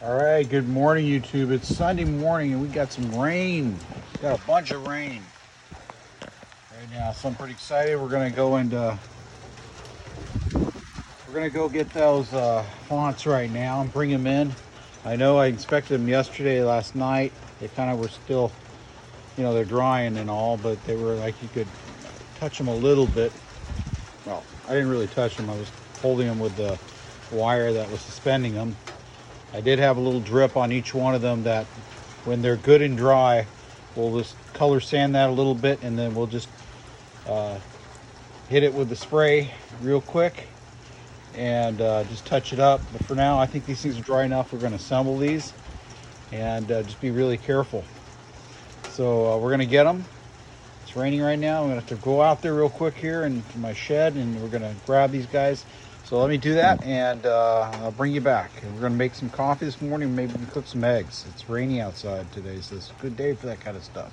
All right, good morning, YouTube. It's Sunday morning and we got some rain. Got a bunch of rain right now, so I'm pretty excited. We're gonna go get those fonts right now and bring them in. I know I inspected them yesterday, last night. They kind of were still, they're drying and all, but they were like you could touch them a little bit. Well, I didn't really touch them. I was holding them with the wire that was suspending them. I did have a little drip on each one of them that when they're good and dry, we'll just color sand that a little bit and then we'll just hit it with the spray real quick and just touch it up. But for now, I think these things are dry enough. We're going to assemble these and just be really careful. So we're going to get them. It's raining right now. I'm going to have to go out there real quick here into my shed and we're going to grab these guys. So let me do that and I'll bring you back. And we're gonna make some coffee this morning, maybe we can cook some eggs. It's rainy outside today, so it's a good day for that kind of stuff.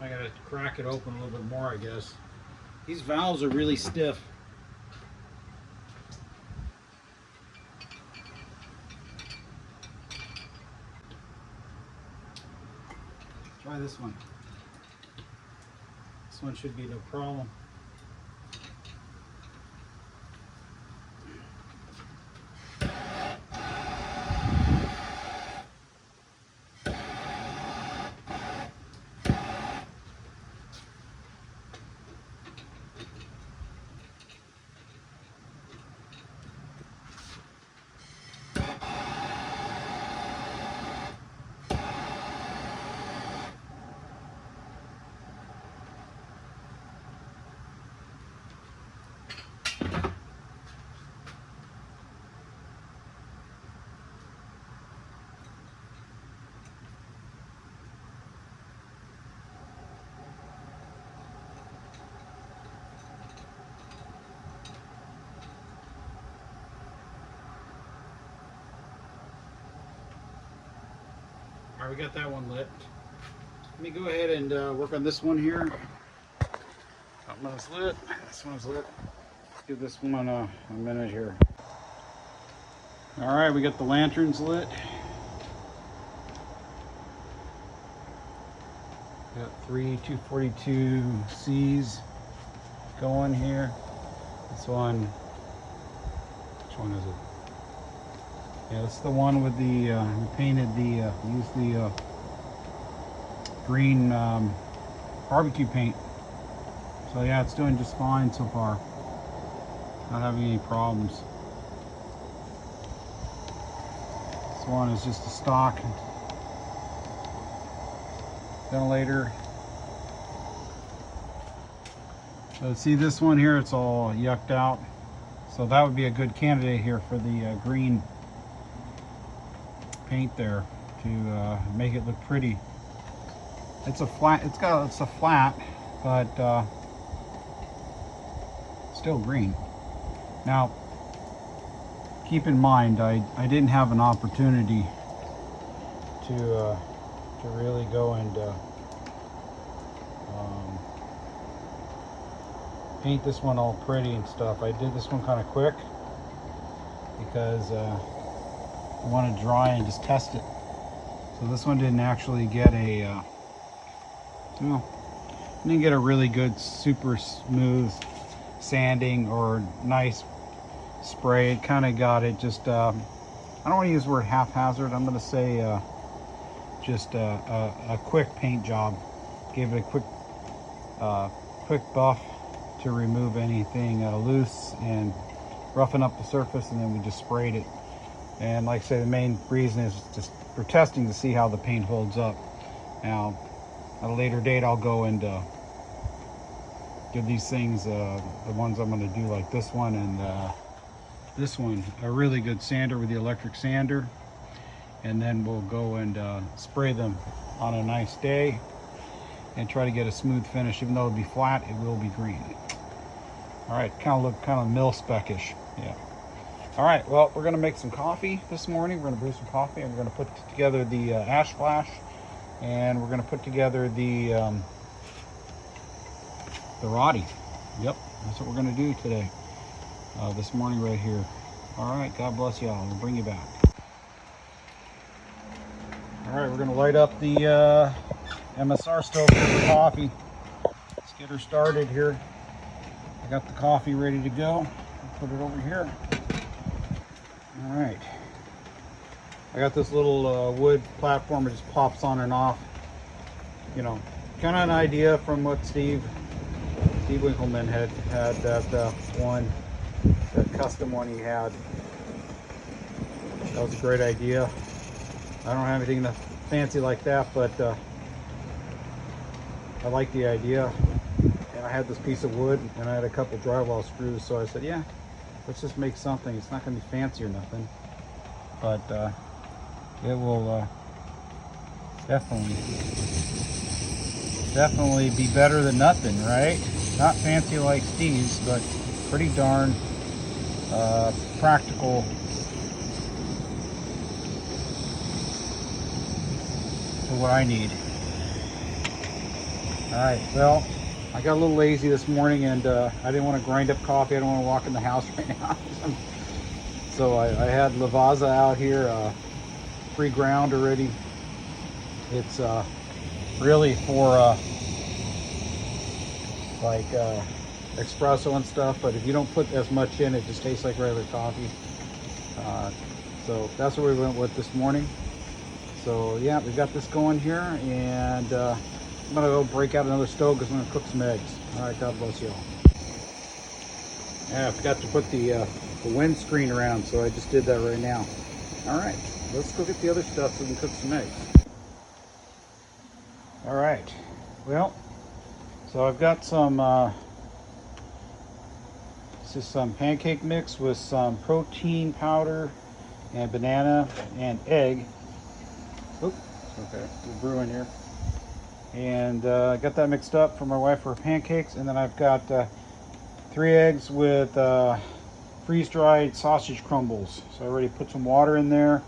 I gotta crack it open a little bit more, I guess. These valves are really stiff. Try this one. This one should be no problem. All right, we got that one lit. Let me go ahead and work on this one here. That one's lit. This one's lit. Let's give this one a minute here. All right, we got the lanterns lit. Got 3 242Cs going here. This one, which one is it? Yeah, it's the one with the, we painted the, used the green barbecue paint. So yeah, it's doing just fine so far. Not having any problems. This one is just a stock ventilator. So see this one here, it's all yucked out. So that would be a good candidate here for the green paint there to make it look pretty. It's a flat, it's a flat, but still green. Now, keep in mind, I didn't have an opportunity to really go and paint this one all pretty and stuff. I did this one kind of quick because I want to dry and just test it. So this one didn't actually get a didn't get a really good super smooth sanding or nice spray. It kind of got it just I don't want to use the word haphazard. I'm going to say just a quick paint job. Gave it a quick buff to remove anything loose and roughen up the surface, and then we just sprayed it. And like I say, the main reason is just for testing to see how the paint holds up. Now, at a later date, I'll go and give these things, the ones I'm going to do like this one and this one, a really good sander with the electric sander. And then we'll go and spray them on a nice day and try to get a smooth finish. Even though it'll be flat, it will be green. All right, kind of look kind of mil-spec-ish, yeah. All right, well, we're gonna make some coffee this morning. We're gonna brew some coffee, and we're gonna put together the ash flash, and we're gonna put together the Roddy. Yep, that's what we're gonna do today, this morning right here. All right, God bless y'all. We'll bring you back. All right, we're gonna light up the MSR stove for the coffee. Let's get her started here. I got the coffee ready to go. I'll put it over here. All right. I got this little wood platform that just pops on and off. You know, kind of an idea from what Steve Winkleman had that one, the custom one he had. That was a great idea. I don't have anything fancy like that, but I like the idea. And I had this piece of wood, and I had a couple drywall screws, so I said, yeah, let's just make something. It's not going to be fancy or nothing, but it will definitely be better than nothing, right? Not fancy like Steve's, but pretty darn practical. For what I need. All right, well, I got a little lazy this morning, and I didn't want to grind up coffee. I don't want to walk in the house right now. So I had Lavazza out here, pre-ground already. It's really for like espresso and stuff, but if you don't put as much in, it just tastes like regular coffee. So that's what we went with this morning. So yeah, we got this going here, and I'm gonna go break out another stove because I'm gonna cook some eggs. All right, God bless you all. Yeah, I forgot to put the windscreen around, so I just did that right now. All right, let's go get the other stuff so we can cook some eggs. All right, well, so I've got some, this is some pancake mix with some protein powder and banana and egg. Oop, okay, we're brewing here. And I got that mixed up for my wife for pancakes. And then I've got 3 eggs with freeze-dried sausage crumbles. So I already put some water in there,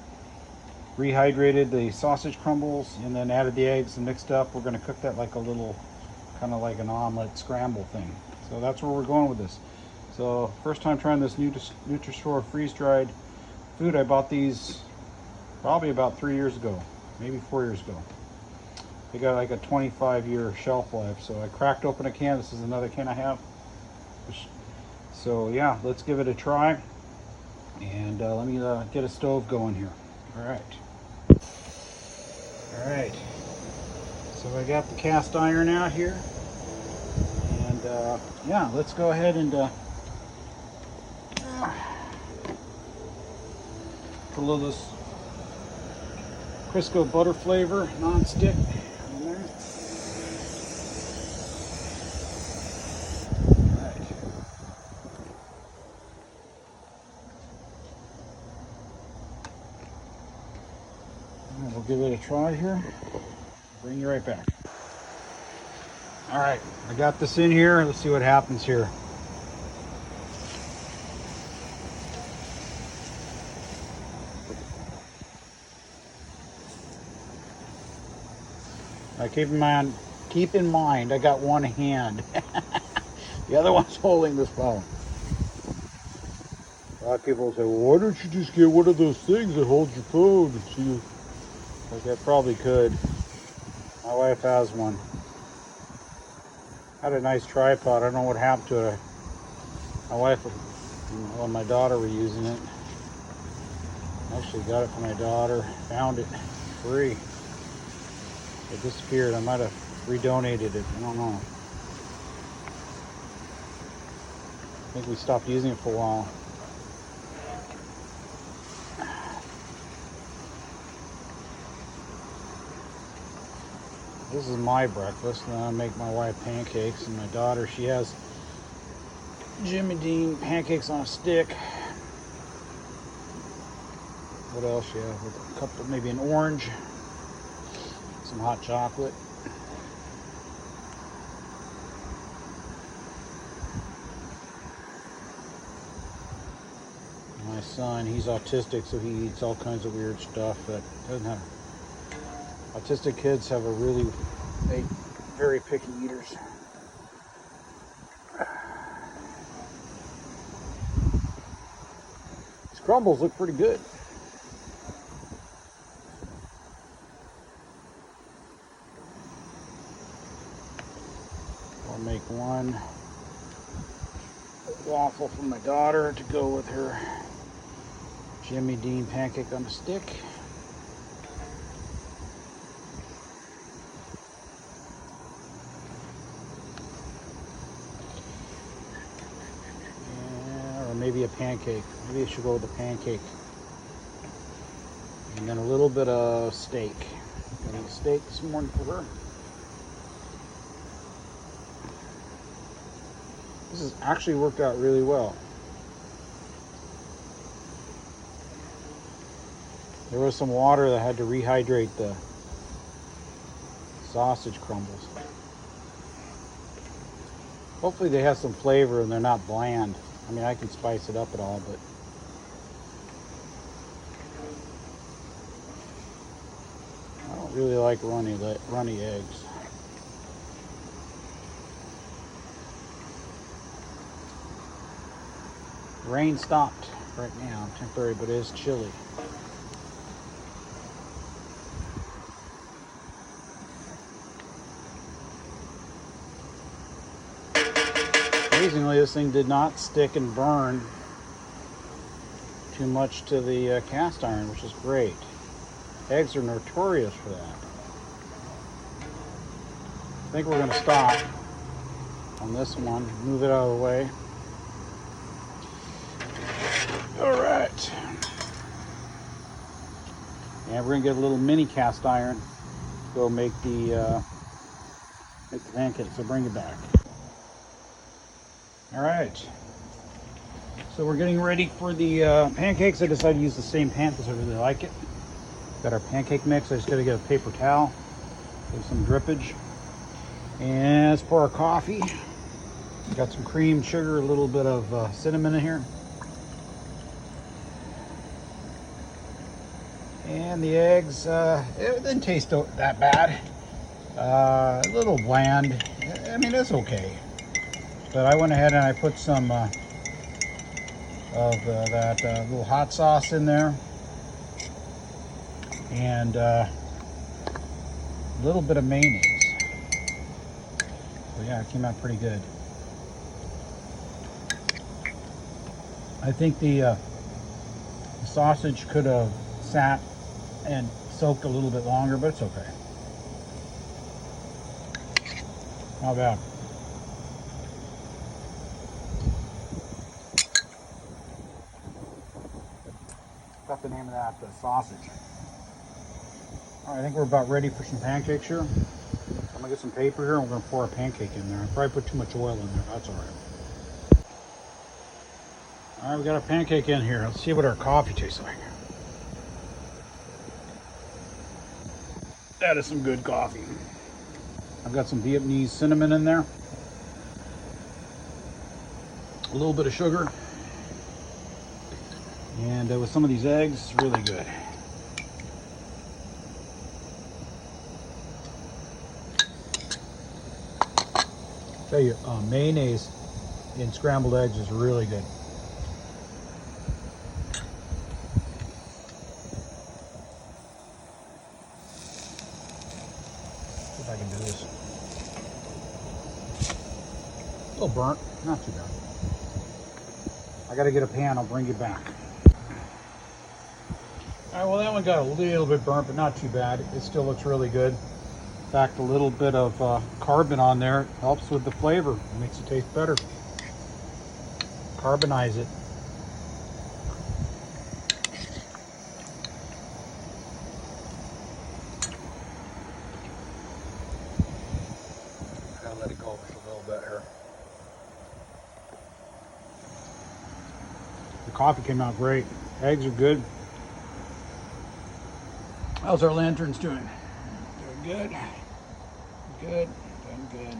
rehydrated the sausage crumbles, and then added the eggs and mixed up. We're going to cook that like a little, kind of like an omelet scramble thing. So that's where we're going with this. So first time trying this Nutri-Score freeze-dried food. I bought these probably about 3 years ago, maybe 4 years ago. They got like a 25-year shelf life. So I cracked open a can. This is another can I have. So yeah, let's give it a try. And let me get a stove going here. All right. All right. So I got the cast iron out here. And yeah, let's go ahead and put a little of this Crisco butter flavor non-stick in there. Alright. We'll give it a try here. Bring you right back. Alright, I got this in here. Let's see what happens here. Keep in mind, I got one hand. The other one's holding this phone. A lot of people say, well, why don't you just get one of those things that holds your phone? Like, I probably could. My wife has one. Had a nice tripod. I don't know what happened to it. My wife and my daughter were using it. I actually got it for my daughter. Found it free. It disappeared. I might have redonated it. I don't know. I think we stopped using it for a while. This is my breakfast, and then I make my wife pancakes, and my daughter, she has Jimmy Dean pancakes on a stick. What else you have? With a couple, maybe an orange, some hot chocolate. My my son. He's autistic, so he eats all kinds of weird stuff that doesn't have. Autistic kids have they very picky eaters. These crumbles look pretty good. I'll make one waffle for my daughter to go with her Jimmy Dean pancake on a stick. Yeah, or maybe a pancake. Maybe I should go with a pancake. And then a little bit of steak. Gonna eat steak this morning for her. This has actually worked out really well. There was some water that had to rehydrate the sausage crumbles. Hopefully they have some flavor and they're not bland. I mean, I can spice it up at all, but I don't really like runny eggs. Rain stopped right now, temporary, but it is chilly. Amazingly, this thing did not stick and burn too much to the cast iron, which is great. Eggs are notorious for that. I think we're going to stop on this one, move it out of the way. All right. And we're going to get a little mini cast iron to go make the pancakes. So bring it back. All right. So we're getting ready for the pancakes. I decided to use the same pan because I really like it. Got our pancake mix. I just got to get a paper towel. Give some drippage. And as for our coffee, got some cream, sugar, a little bit of cinnamon in here. And the eggs, it didn't taste that bad. A little bland. I mean, it's okay. But I went ahead and I put some of that little hot sauce in there. And a little bit of mayonnaise. So yeah, it came out pretty good. I think the sausage could have sat and soaked a little bit longer, but it's okay. Not bad. Got the name of that sausage. All right, I think we're about ready for some pancakes here. I'm gonna get some paper here and we're gonna pour a pancake in there. I probably put too much oil in there, that's all right. All right, we got our pancake in here. Let's see what our coffee tastes like. That is some good coffee. I've got some Vietnamese cinnamon in there. A little bit of sugar. And with some of these eggs, it's really good. Tell you, mayonnaise in scrambled eggs is really good. See if I can do this. A little burnt, not too bad. I gotta get a pan, I'll bring you back. All right, well that one got a little bit burnt, but not too bad. It still looks really good. In fact, a little bit of carbon on there helps with the flavor. It makes it taste better. Carbonize it. Gotta let it go just a little bit here. The coffee came out great. Eggs are good. How's our lanterns doing? Doing good. Good. Doing good.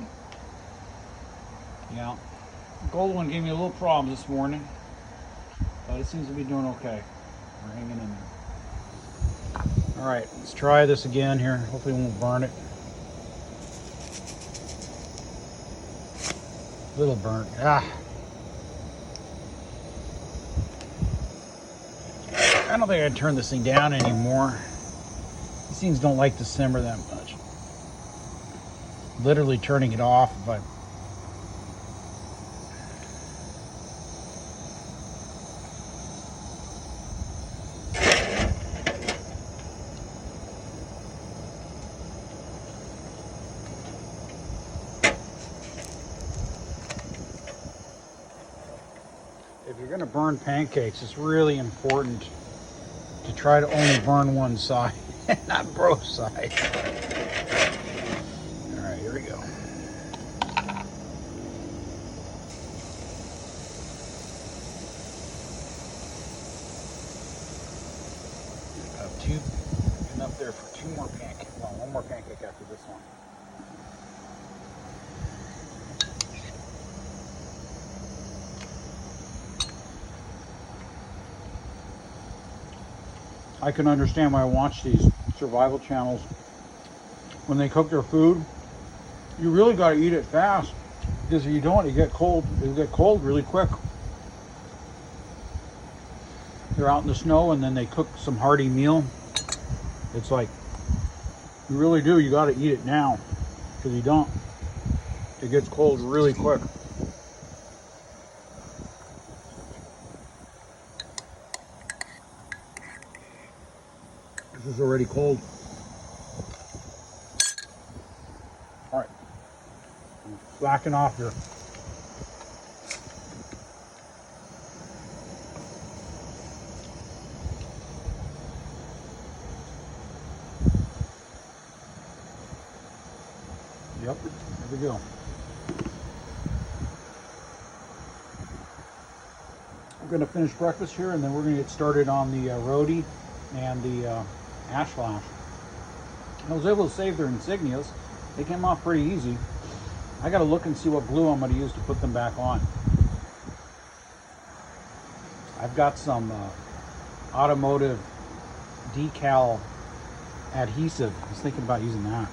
Yeah. The gold one gave me a little problem this morning. but it seems to be doing okay. We're hanging in there. All right, let's try this again here. Hopefully it won't burn it. A little burnt. I don't think I can turn this thing down anymore. These things don't like to simmer that much. Literally turning it off, but if you're going to burn pancakes, it's really important to try to only burn one side and not both sides. All right, here we go. About two, enough there for two more pancakes. Well, one more pancake after this one. I can understand why I watch these survival channels. When they cook their food, you really got to eat it fast, because if you don't, you get cold. It'll get cold really quick. They're out in the snow and then they cook some hearty meal. It's like, you really do. You got to eat it now, because you don't, it gets cold really quick. This is already cold. All right, I'm slacking off here. Yep, there we go. We're going to finish breakfast here, and then we're going to get started on the roadie and the ash flash. I was able to save their insignias. They came off pretty easy. I got to look and see what glue I'm going to use to put them back on. I've got some automotive decal adhesive. I was thinking about using that.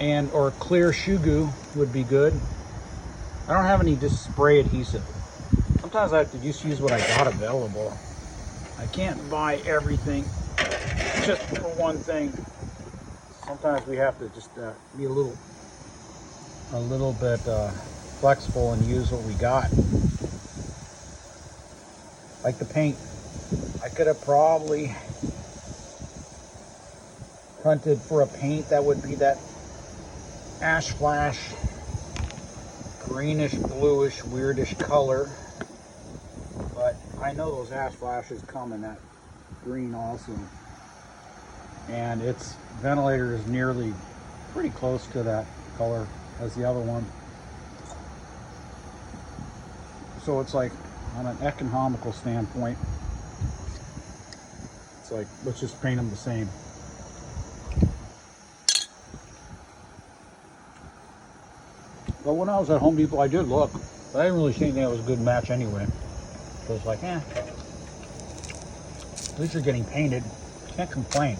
And or clear shoe goo would be good. I don't have any just spray adhesive. Sometimes I have to just use what I got available. I can't buy everything just for one thing. Sometimes we have to just be a little bit flexible and use what we got. Like the paint, I could have probably hunted for a paint that would be that ash flash, greenish, bluish, weirdish color. But I know those ash flashes come in that green also. And its ventilator is nearly pretty close to that color as the other one. So it's like, on an economical standpoint, it's like, let's just paint them the same. But when I was at Home Depot, I did look, but I didn't really see anything that was a good match anyway. So it's like, at least you're getting painted. Can't complain.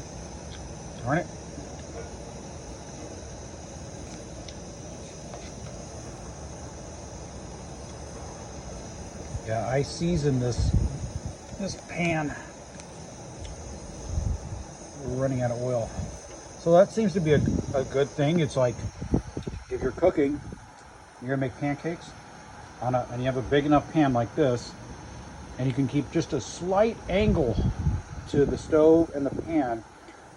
Darn it. Yeah, I seasoned this pan. We're running out of oil. So that seems to be a good thing. It's like, if you're cooking, you're gonna make pancakes, and you have a big enough pan like this, and you can keep just a slight angle to the stove and the pan,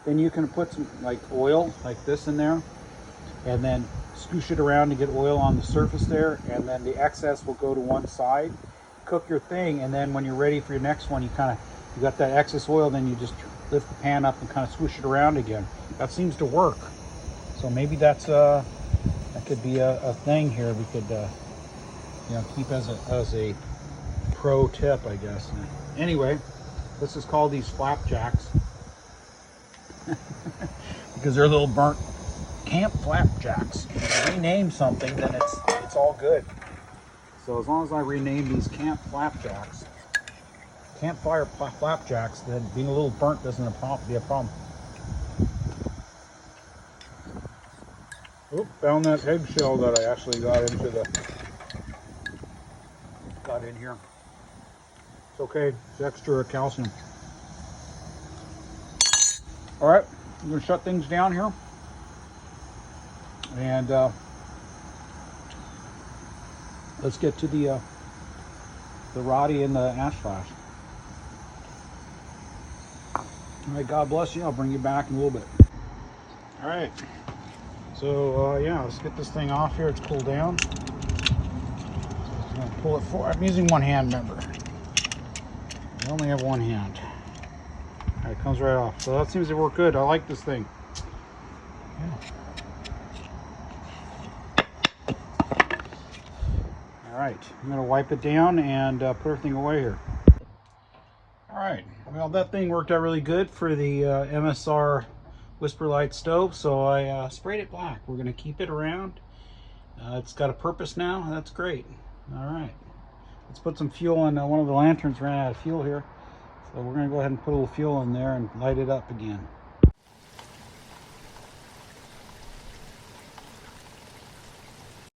then you can put some like oil like this in there, and then scoosh it around to get oil on the surface there, and then the excess will go to one side. Cook your thing, and then when you're ready for your next one, you got that excess oil, then you just lift the pan up and kind of swoosh it around again. That seems to work. So maybe that could be a thing here we could keep as a pro tip, I guess. Anyway, let's just call these flapjacks because they're little burnt camp flapjacks. If you rename something, then it's all good. So as long as I rename these campfire flapjacks, then being a little burnt doesn't be a problem. Oop, found that eggshell that I actually got in here. It's okay, it's extra calcium. All right, I'm gonna shut things down here. And let's get to the Roddy and the ash flash. All right, God bless you. I'll bring you back in a little bit. All right, so yeah, let's get this thing off here. It's cooled down. I'm gonna pull it forward. I'm using one hand, remember. I only have one hand. All right, it comes right off. So that seems to work good. I like this thing. Yeah. All right, I'm gonna wipe it down and put everything away here. All right, well, that thing worked out really good for the MSR Whisper Light stove, so I sprayed it black. We're gonna keep it around. It's got a purpose now. That's great. All right, let's put some fuel in. One of the lanterns ran out of fuel here, so we're gonna go ahead and put a little fuel in there and light it up again.